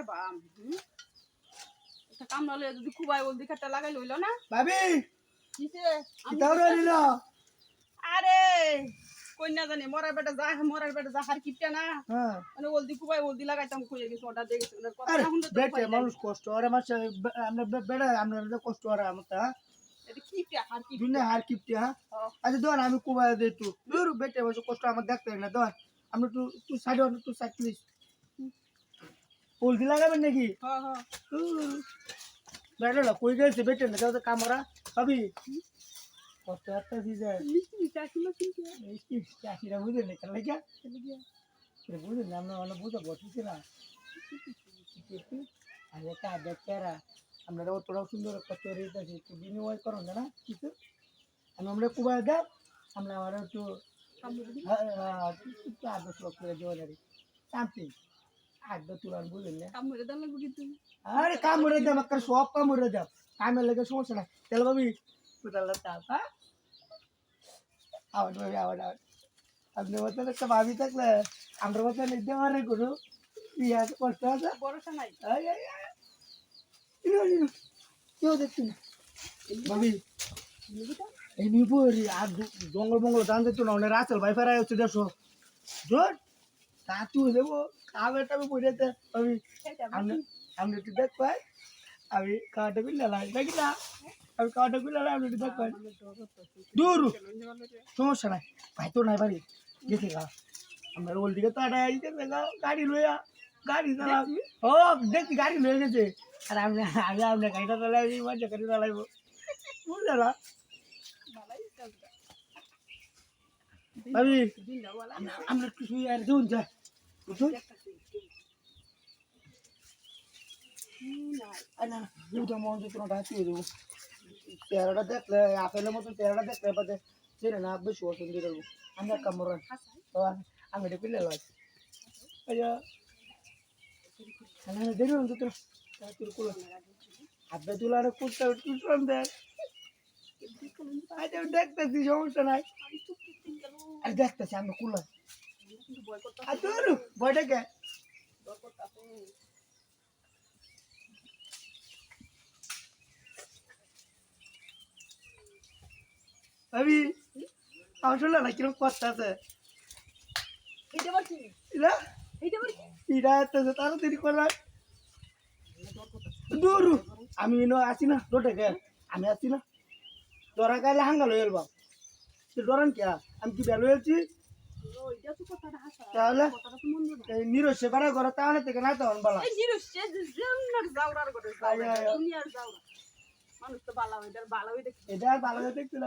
পারবা একটা কামড়া লইয়া যদি খুবাই বলদি কাটটা লাগাই লইল না ভাবি কিসে কিতাও রইল আরে কই না জানি মরার বেটা যা হার কিপটা না হ্যাঁ মানে বলদি খুবাই বলদি লাগাইতাম কইয়া গেছে অর্ডার দিয়ে গেছে ওনার কথা আরে না শুনতে তো বেটে মানুষ কষ্ট আরে মাসে আমরা বেড়া আমরা কষ্ট আর আমতা এটা কিপটা হার কিপটা দুনিয়া হার কিপটি হ্যাঁ আচ্ছা ধর আমি কুবাই দে তুই দূর বেটে বসে কষ্ট আমার দেখতে হয় না ধর আমরা তুই সাইড প্লিজ পোলদি লাগাবেন নাকি হ্যাঁ হ্যাঁ বেটা কই গেছে বেটে না যাও তো কামরা ভাবি কষ্ট একটা দিছে মিষ্টি চাখিলো কিন্তু এই চাকরিটা বুঝে নে কেন লাগা এটা বুঝে না আমরা অনেক বুঝা বসেছি না আর একটা দেখতেরা আমরা অতটাও সুন্দর একটা তৈরি হয়েছে একটু বিনিময় করো না কিছু আমরা কুবাই দেব আমরা আবার একটু আদর্শ লোক করে দেওয়া যাবে শান্তি আড্ডা তুলান বুঝলেন না কামড়ে দাও লাগবে কিন্তু আরে কামড়ে দেব একটা সব কামড়ে দেব কামের লেগে সমস্যা না তেল ভাবি কোথাও তাপ হ্যাঁ আবার ভাবি আবার আপনি মতন একটা ভাবি থাকলে আমরা মতন নিতে পারে কোনো ইয়ে কষ্ট আছে ভরসা নাই কেউ দেখছি না ভাবি এই নিপুরি আর জঙ্গল মঙ্গল জান যেত না অনেক রাসেল ভাই ফেরাই হচ্ছে দেড়শো জোর তা তুই দেবো খাবে টাবে পড়েছে ভাবি আমি একটু দেখ পাই আমি খাওয়াটা খুললে দেখি না আমি খাওয়াটা খুললে আমি একটু দেখ পাই দূর সমস্যা নাই ভাই তো নাই বাড়ি গেছে গা আমরা ওল দিকে তো আটা গেছে গাড়ি লইয়া গাড়ি চালাম ও দেখছি গাড়ি লয়ে গেছে আর আমি আপনার গাড়িটা চালাই মজা গাড়ি চালাইবো বুঝলে না ভাবি আমরা একটু শুয়ে আর দেখুন যা বুঝুন না দুটা মন যত ঢাকি দেবো চেহারাটা দেখলে আপেলের মতন চেহারাটা দেখলে বাদে চেনে না বেশি অসুবিধা দিয়ে দেবো আমি এক কামড় আমি এটা পিলে লাগ দেখুন তো তোর কুলো হাতে তুলার কুর্তা টুটন দেখ দেখতেছি সমস্যা নাই আর দেখতেছি আমি কুলা আর তোর বয়টাকে আমি আমার শুনলাম না কিরকম কষ্ট আছে তাড়াতাড়ি করলাম দূর আমি আসি না দোটাকে আমি আসি না ডরা গাইলে হাঙ্গাল হয়ে এলবা ডরান কে আমি কি বেলো হয়েছি তাহলে এই নিরস্য বাড়া ঘর তাহলে থেকে না তখন বলা মানুষ তো ভালো হয় এটা ভালো হয়ে দেখছিল